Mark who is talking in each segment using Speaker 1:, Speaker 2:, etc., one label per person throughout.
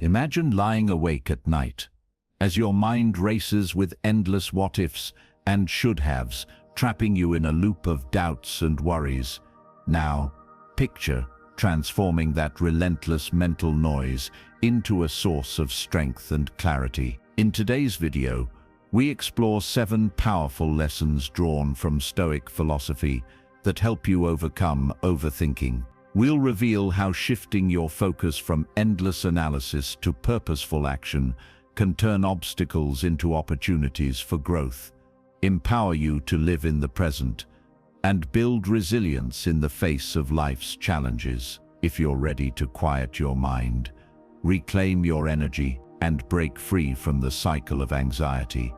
Speaker 1: Imagine lying awake at night, as your mind races with endless what-ifs and should-haves, trapping you in a loop of doubts and worries. Now, picture transforming that relentless mental noise into a source of strength and clarity. In today's video, we explore 7 powerful lessons drawn from Stoic philosophy that help you overcome overthinking. We'll reveal how shifting your focus from endless analysis to purposeful action can turn obstacles into opportunities for growth, empower you to live in the present, and build resilience in the face of life's challenges. If you're ready to quiet your mind, reclaim your energy, and break free from the cycle of anxiety,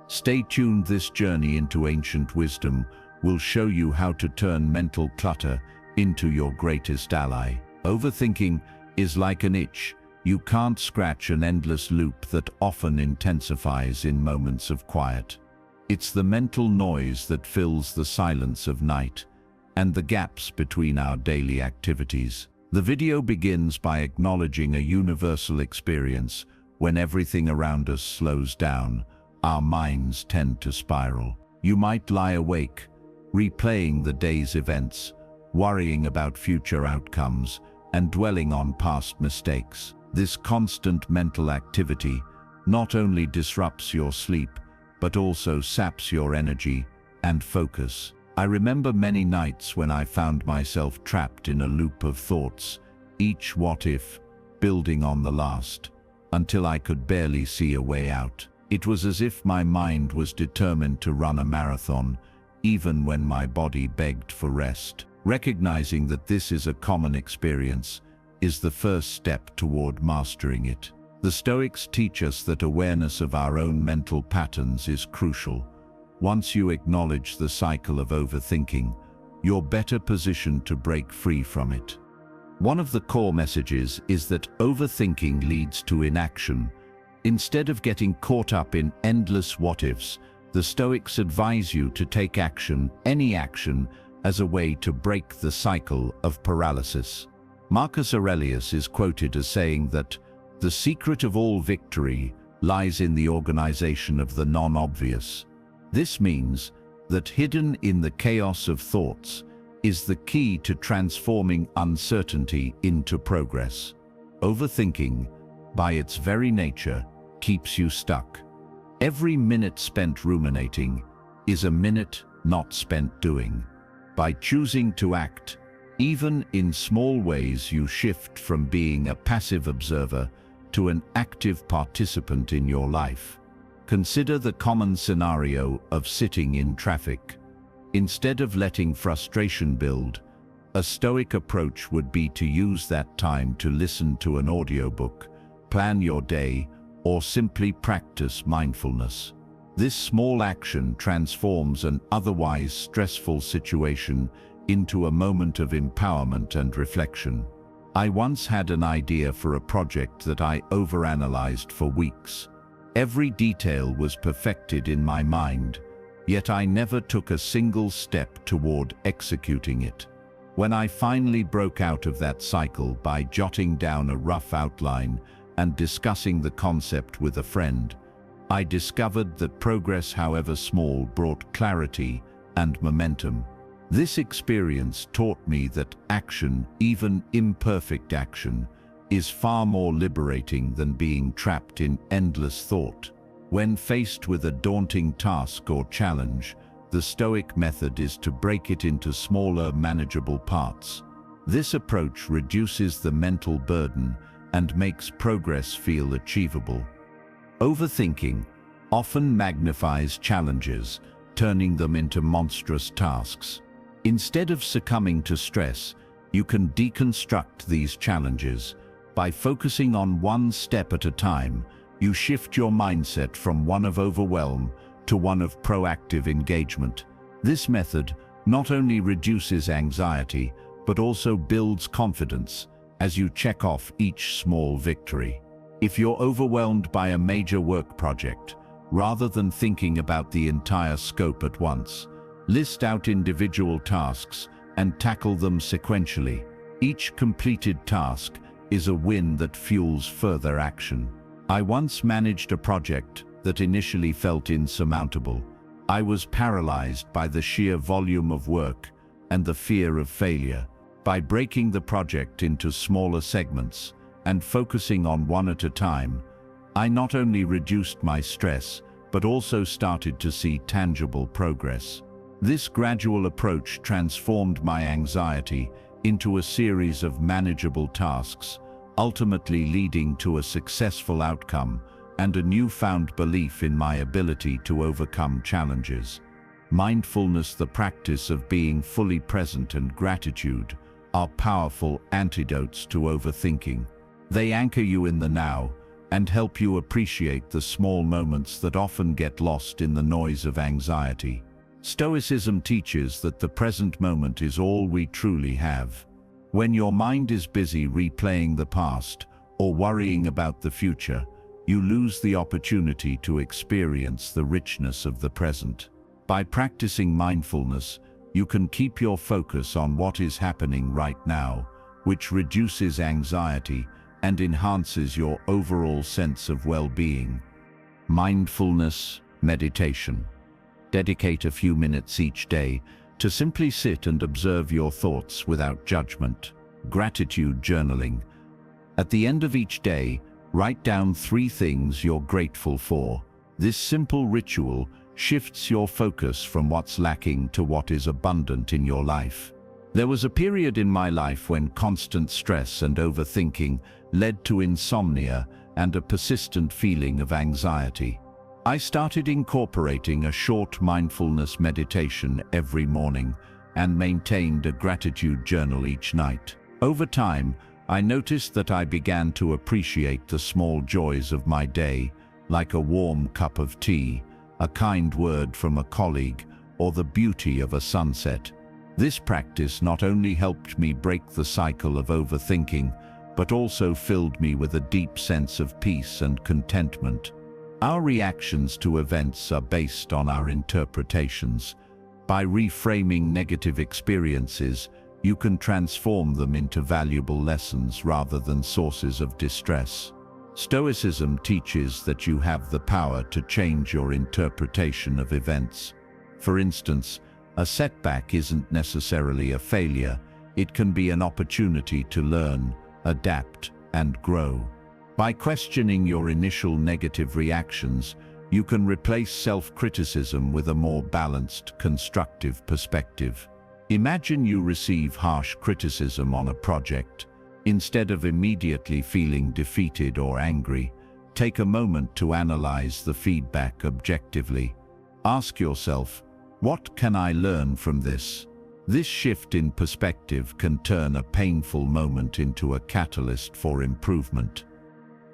Speaker 1: stay tuned. This journey into ancient wisdom will show you how to turn mental clutter into your greatest ally. Overthinking is like an itch you can't scratch, an endless loop that often intensifies in moments of quiet. It's the mental noise that fills the silence of night and the gaps between our daily activities. The video begins by acknowledging a universal experience. When everything around us slows down, our minds tend to spiral. You might lie awake, replaying the day's events, worrying about future outcomes, and dwelling on past mistakes. This constant mental activity not only disrupts your sleep, but also saps your energy and focus. I remember many nights when I found myself trapped in a loop of thoughts, each what-if building on the last, until I could barely see a way out. It was as if my mind was determined to run a marathon, even when my body begged for rest. Recognizing that this is a common experience is the first step toward mastering it. The Stoics teach us that awareness of our own mental patterns is crucial. Once you acknowledge the cycle of overthinking, you're better positioned to break free from it. One of the core messages is that overthinking leads to inaction. Instead of getting caught up in endless what-ifs, the Stoics advise you to take action, any action, as a way to break the cycle of paralysis. Marcus Aurelius is quoted as saying that the secret of all victory lies in the organization of the non-obvious. This means that hidden in the chaos of thoughts is the key to transforming uncertainty into progress. Overthinking, by its very nature, keeps you stuck. Every minute spent ruminating is a minute not spent doing. By choosing to act, even in small ways, you shift from being a passive observer to an active participant in your life. Consider the common scenario of sitting in traffic. Instead of letting frustration build, a Stoic approach would be to use that time to listen to an audiobook, plan your day, or simply practice mindfulness. This small action transforms an otherwise stressful situation into a moment of empowerment and reflection. I once had an idea for a project that I overanalyzed for weeks. Every detail was perfected in my mind, yet I never took a single step toward executing it. When I finally broke out of that cycle by jotting down a rough outline and discussing the concept with a friend, I discovered that progress, however small, brought clarity and momentum. This experience taught me that action, even imperfect action, is far more liberating than being trapped in endless thought. When faced with a daunting task or challenge, the Stoic method is to break it into smaller, manageable parts. This approach reduces the mental burden and makes progress feel achievable. Overthinking often magnifies challenges, turning them into monstrous tasks. Instead of succumbing to stress, you can deconstruct these challenges. By focusing on one step at a time, you shift your mindset from one of overwhelm to one of proactive engagement. This method not only reduces anxiety, but also builds confidence as you check off each small victory. If you're overwhelmed by a major work project, rather than thinking about the entire scope at once, list out individual tasks and tackle them sequentially. Each completed task is a win that fuels further action. I once managed a project that initially felt insurmountable. I was paralyzed by the sheer volume of work and the fear of failure. By breaking the project into smaller segments and focusing on one at a time, I not only reduced my stress, but also started to see tangible progress. This gradual approach transformed my anxiety into a series of manageable tasks, ultimately leading to a successful outcome and a newfound belief in my ability to overcome challenges. Mindfulness, the practice of being fully present, and gratitude are powerful antidotes to overthinking. They anchor you in the now and help you appreciate the small moments that often get lost in the noise of anxiety. Stoicism teaches that the present moment is all we truly have. When your mind is busy replaying the past or worrying about the future, you lose the opportunity to experience the richness of the present. By practicing mindfulness, you can keep your focus on what is happening right now, which reduces anxiety and enhances your overall sense of well-being. Mindfulness meditation. Dedicate a few minutes each day to simply sit and observe your thoughts without judgment. Gratitude journaling. At the end of each day, write down 3 things you're grateful for. This simple ritual shifts your focus from what's lacking to what is abundant in your life. There was a period in my life when constant stress and overthinking led to insomnia and a persistent feeling of anxiety. I started incorporating a short mindfulness meditation every morning and maintained a gratitude journal each night. Over time, I noticed that I began to appreciate the small joys of my day, like a warm cup of tea, a kind word from a colleague, or the beauty of a sunset. This practice not only helped me break the cycle of overthinking, but also filled me with a deep sense of peace and contentment. Our reactions to events are based on our interpretations. By reframing negative experiences, you can transform them into valuable lessons rather than sources of distress. Stoicism teaches that you have the power to change your interpretation of events. For instance, a setback isn't necessarily a failure. It can be an opportunity to learn, adapt, and grow. By questioning your initial negative reactions, you can replace self-criticism with a more balanced, constructive perspective. Imagine you receive harsh criticism on a project. Instead of immediately feeling defeated or angry, take a moment to analyze the feedback objectively. Ask yourself, what can I learn from this? This shift in perspective can turn a painful moment into a catalyst for improvement.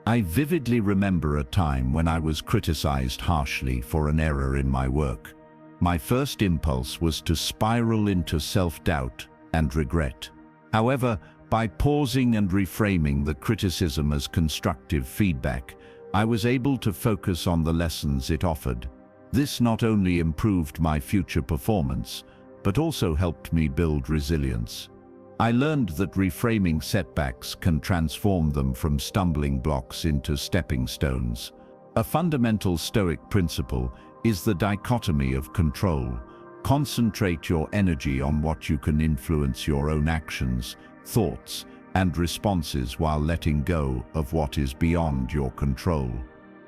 Speaker 1: I vividly remember a time when I was criticized harshly for an error in my work. My first impulse was to spiral into self-doubt and regret. However, by pausing and reframing the criticism as constructive feedback, I was able to focus on the lessons it offered. This not only improved my future performance, but also helped me build resilience. I learned that reframing setbacks can transform them from stumbling blocks into stepping stones. A fundamental Stoic principle is the dichotomy of control. Concentrate your energy on what you can influence: your own actions, thoughts, and responses, while letting go of what is beyond your control.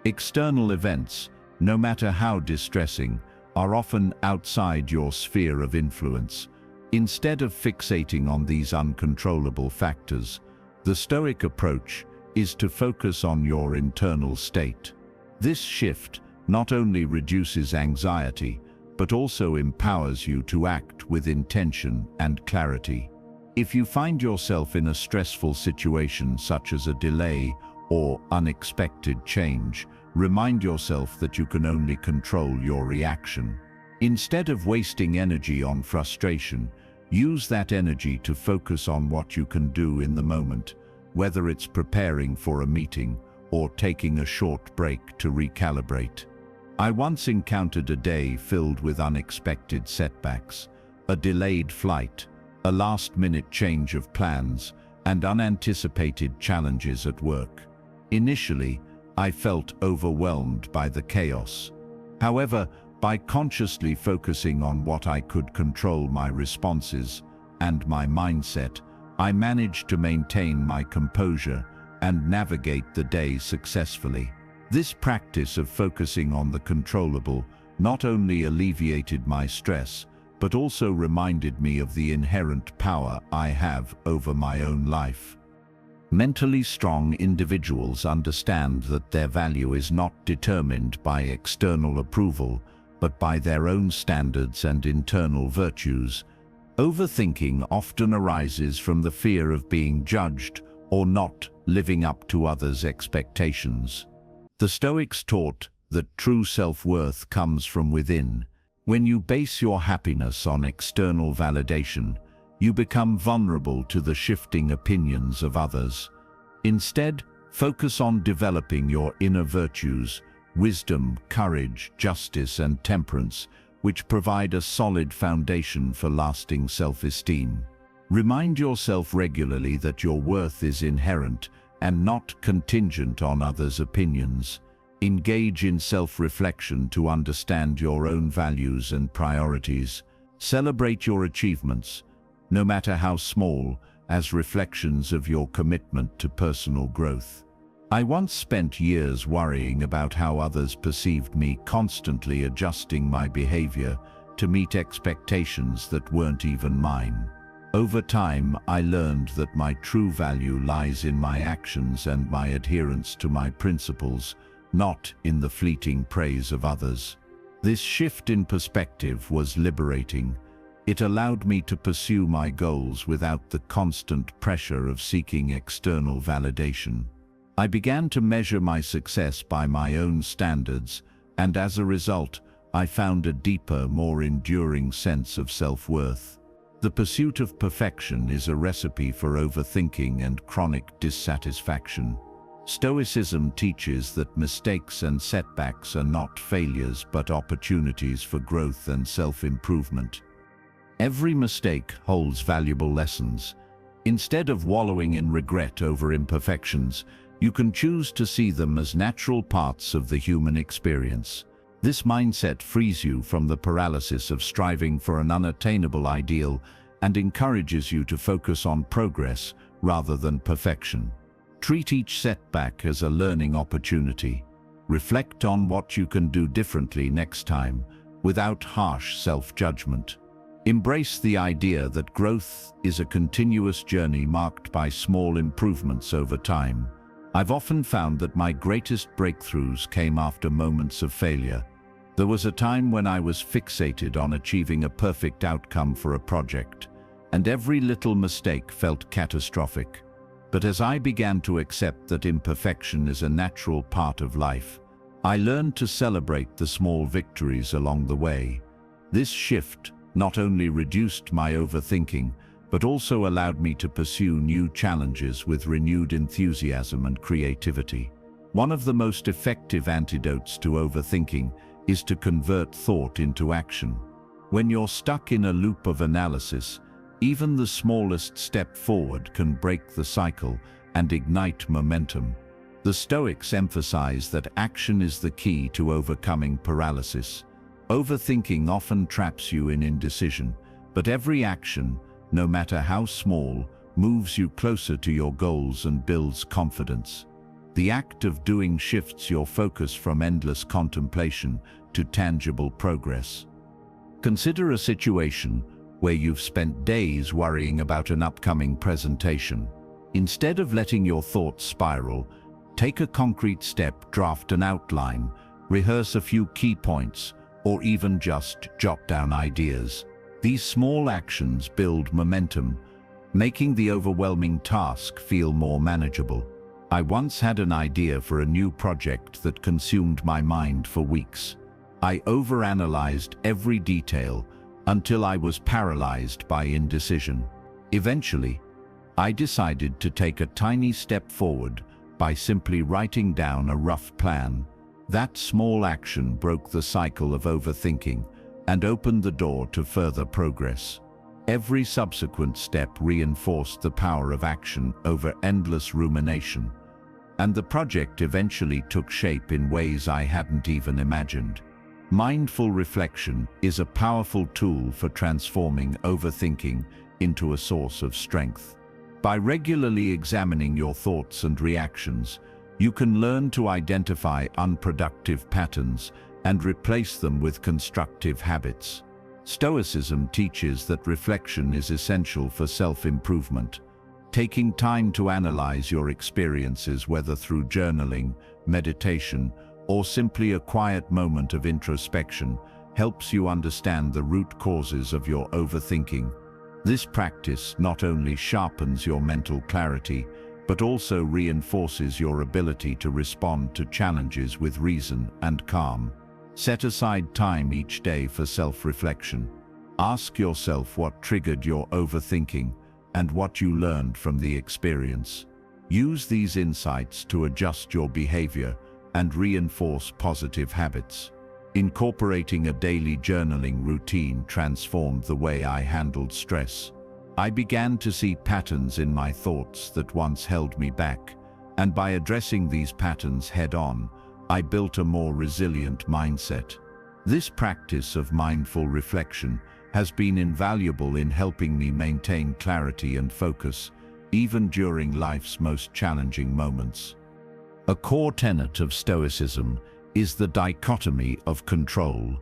Speaker 1: External events, no matter how distressing, are often outside your sphere of influence. Instead of fixating on these uncontrollable factors, the Stoic approach is to focus on your internal state. This shift not only reduces anxiety, but also empowers you to act with intention and clarity. If you find yourself in a stressful situation such as a delay or unexpected change, remind yourself that you can only control your reaction. Instead of wasting energy on frustration, use that energy to focus on what you can do in the moment, whether it's preparing for a meeting or taking a short break to recalibrate. I once encountered a day filled with unexpected setbacks: a delayed flight, a last-minute change of plans, and unanticipated challenges at work. Initially, I felt overwhelmed by the chaos. However, by consciously focusing on what I could control, my responses and my mindset, I managed to maintain my composure and navigate the day successfully. This practice of focusing on the controllable not only alleviated my stress, but also reminded me of the inherent power I have over my own life. Mentally strong individuals understand that their value is not determined by external approval, but by their own standards and internal virtues. Overthinking often arises from the fear of being judged or not living up to others' expectations. The Stoics taught that true self-worth comes from within. When you base your happiness on external validation, you become vulnerable to the shifting opinions of others. Instead, focus on developing your inner virtues, wisdom, courage, justice, and temperance, which provide a solid foundation for lasting self-esteem. Remind yourself regularly that your worth is inherent and not contingent on others' opinions. Engage in self-reflection to understand your own values and priorities. Celebrate your achievements, no matter how small, as reflections of your commitment to personal growth. I once spent years worrying about how others perceived me, constantly adjusting my behavior to meet expectations that weren't even mine. Over time, I learned that my true value lies in my actions and my adherence to my principles, not in the fleeting praise of others. This shift in perspective was liberating. It allowed me to pursue my goals without the constant pressure of seeking external validation. I began to measure my success by my own standards, and as a result, I found a deeper, more enduring sense of self-worth. The pursuit of perfection is a recipe for overthinking and chronic dissatisfaction. Stoicism teaches that mistakes and setbacks are not failures but opportunities for growth and self-improvement. Every mistake holds valuable lessons. Instead of wallowing in regret over imperfections, you can choose to see them as natural parts of the human experience. This mindset frees you from the paralysis of striving for an unattainable ideal and encourages you to focus on progress rather than perfection. Treat each setback as a learning opportunity. Reflect on what you can do differently next time, without harsh self-judgment. Embrace the idea that growth is a continuous journey marked by small improvements over time. I've often found that my greatest breakthroughs came after moments of failure. There was a time when I was fixated on achieving a perfect outcome for a project, and every little mistake felt catastrophic. But as I began to accept that imperfection is a natural part of life, I learned to celebrate the small victories along the way. This shift not only reduced my overthinking, but also allowed me to pursue new challenges with renewed enthusiasm and creativity. One of the most effective antidotes to overthinking is to convert thought into action. When you're stuck in a loop of analysis, even the smallest step forward can break the cycle and ignite momentum. The Stoics emphasize that action is the key to overcoming paralysis. Overthinking often traps you in indecision, but every action, no matter how small, moves you closer to your goals and builds confidence. The act of doing shifts your focus from endless contemplation to tangible progress. Consider a situation where you've spent days worrying about an upcoming presentation. Instead of letting your thoughts spiral, take a concrete step, draft an outline, rehearse a few key points, or even just jot down ideas. These small actions build momentum, making the overwhelming task feel more manageable. I once had an idea for a new project that consumed my mind for weeks. I overanalyzed every detail until I was paralyzed by indecision. Eventually, I decided to take a tiny step forward by simply writing down a rough plan. That small action broke the cycle of overthinking and opened the door to further progress. Every subsequent step reinforced the power of action over endless rumination, and the project eventually took shape in ways I hadn't even imagined. Mindful reflection is a powerful tool for transforming overthinking into a source of strength. By regularly examining your thoughts and reactions, you can learn to identify unproductive patterns and replace them with constructive habits. Stoicism teaches that reflection is essential for self-improvement. Taking time to analyze your experiences, whether through journaling, meditation, or simply a quiet moment of introspection, helps you understand the root causes of your overthinking. This practice not only sharpens your mental clarity, but also reinforces your ability to respond to challenges with reason and calm. Set aside time each day for self-reflection. Ask yourself what triggered your overthinking and what you learned from the experience. Use these insights to adjust your behavior and reinforce positive habits. Incorporating a daily journaling routine transformed the way I handled stress. I began to see patterns in my thoughts that once held me back, and by addressing these patterns head-on, I built a more resilient mindset. This practice of mindful reflection has been invaluable in helping me maintain clarity and focus, even during life's most challenging moments. A core tenet of Stoicism is the dichotomy of control.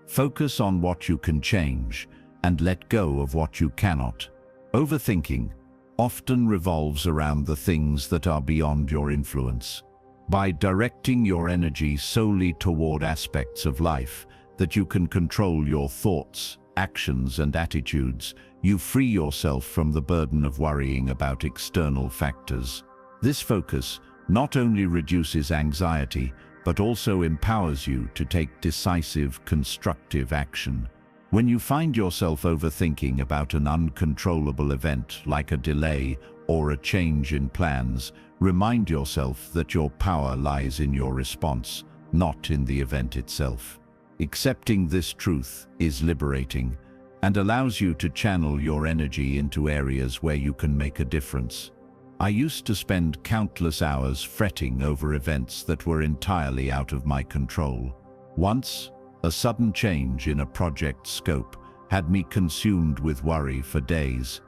Speaker 1: Focus on what you can change and let go of what you cannot. Overthinking often revolves around the things that are beyond your influence. By directing your energy solely toward aspects of life that you can control, your thoughts, actions, and attitudes, you free yourself from the burden of worrying about external factors. This focus not only reduces anxiety, but also empowers you to take decisive, constructive action. When you find yourself overthinking about an uncontrollable event like a delay or a change in plans, remind yourself that your power lies in your response, not in the event itself. Accepting this truth is liberating and allows you to channel your energy into areas where you can make a difference. I used to spend countless hours fretting over events that were entirely out of my control. Once, a sudden change in a project's scope had me consumed with worry for days.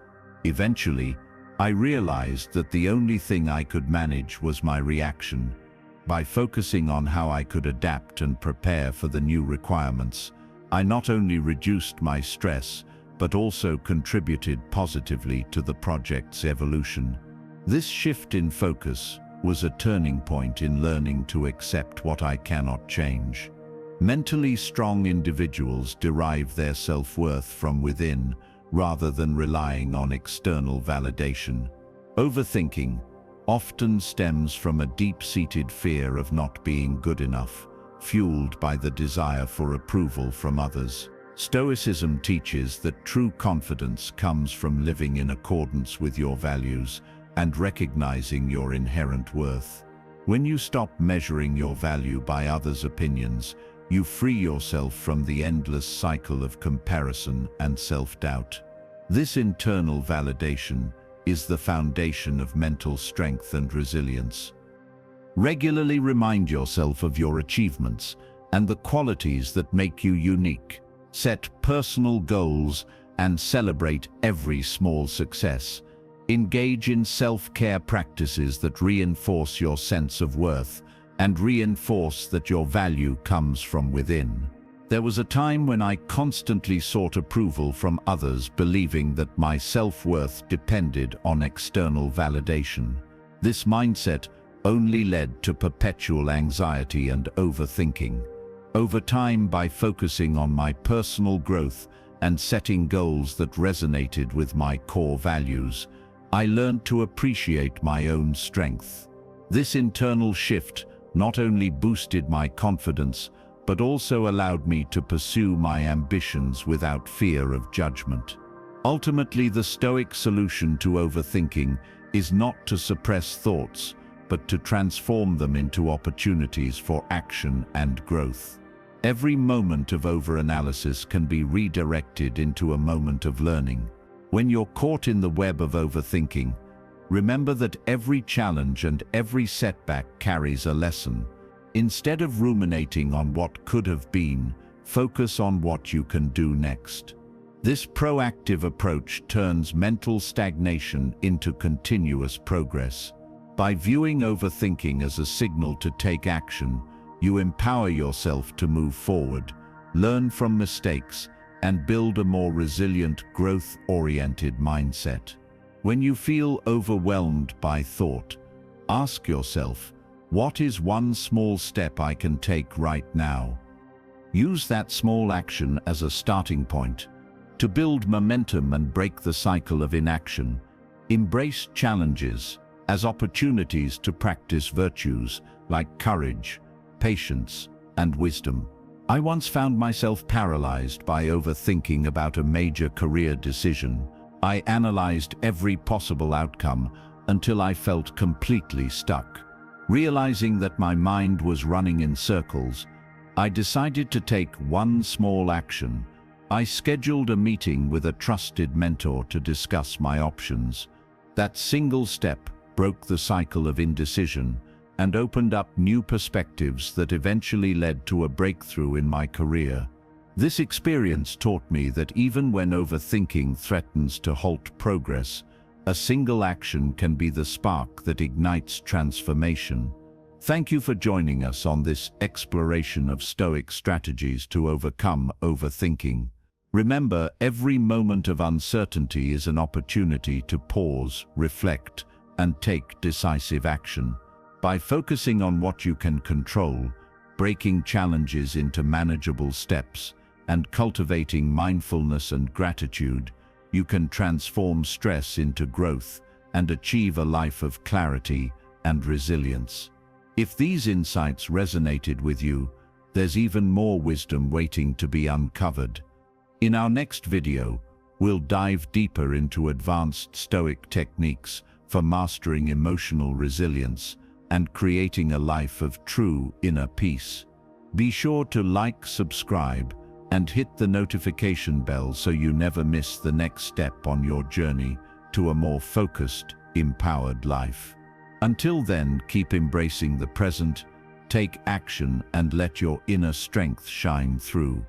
Speaker 1: Eventually, I realized that the only thing I could manage was my reaction. By focusing on how I could adapt and prepare for the new requirements, I not only reduced my stress, but also contributed positively to the project's evolution. This shift in focus was a turning point in learning to accept what I cannot change. Mentally strong individuals derive their self-worth from within, rather than relying on external validation. Overthinking often stems from a deep-seated fear of not being good enough, fueled by the desire for approval from others. Stoicism teaches that true confidence comes from living in accordance with your values and recognizing your inherent worth. When you stop measuring your value by others' opinions, you free yourself from the endless cycle of comparison and self-doubt. This internal validation is the foundation of mental strength and resilience. Regularly remind yourself of your achievements and the qualities that make you unique. Set personal goals and celebrate every small success. Engage in self-care practices that reinforce your sense of worth and reinforce that your value comes from within. There was a time when I constantly sought approval from others, believing that my self-worth depended on external validation. This mindset only led to perpetual anxiety and overthinking. Over time, by focusing on my personal growth and setting goals that resonated with my core values, I learned to appreciate my own strength. This internal shift not only boosted my confidence, but also allowed me to pursue my ambitions without fear of judgment. Ultimately, the Stoic solution to overthinking is not to suppress thoughts, but to transform them into opportunities for action and growth. Every moment of overanalysis can be redirected into a moment of learning. When you're caught in the web of overthinking, remember that every challenge and every setback carries a lesson. Instead of ruminating on what could have been, focus on what you can do next. This proactive approach turns mental stagnation into continuous progress. By viewing overthinking as a signal to take action, you empower yourself to move forward, learn from mistakes, and build a more resilient, growth-oriented mindset. When you feel overwhelmed by thought, ask yourself, what is one small step I can take right now? Use that small action as a starting point. To build momentum and break the cycle of inaction, embrace challenges as opportunities to practice virtues like courage, patience, and wisdom. I once found myself paralyzed by overthinking about a major career decision. I analyzed every possible outcome until I felt completely stuck. Realizing that my mind was running in circles, I decided to take one small action. I scheduled a meeting with a trusted mentor to discuss my options. That single step broke the cycle of indecision and opened up new perspectives that eventually led to a breakthrough in my career. This experience taught me that even when overthinking threatens to halt progress, a single action can be the spark that ignites transformation. Thank you for joining us on this exploration of Stoic strategies to overcome overthinking. Remember, every moment of uncertainty is an opportunity to pause, reflect, and take decisive action. By focusing on what you can control, breaking challenges into manageable steps, and cultivating mindfulness and gratitude, you can transform stress into growth and achieve a life of clarity and resilience. If these insights resonated with you, there's even more wisdom waiting to be uncovered. In our next video, we'll dive deeper into advanced Stoic techniques for mastering emotional resilience and creating a life of true inner peace. Be sure to like, subscribe, and hit the notification bell so you never miss the next step on your journey to a more focused, empowered life. Until then, keep embracing the present, take action, and let your inner strength shine through.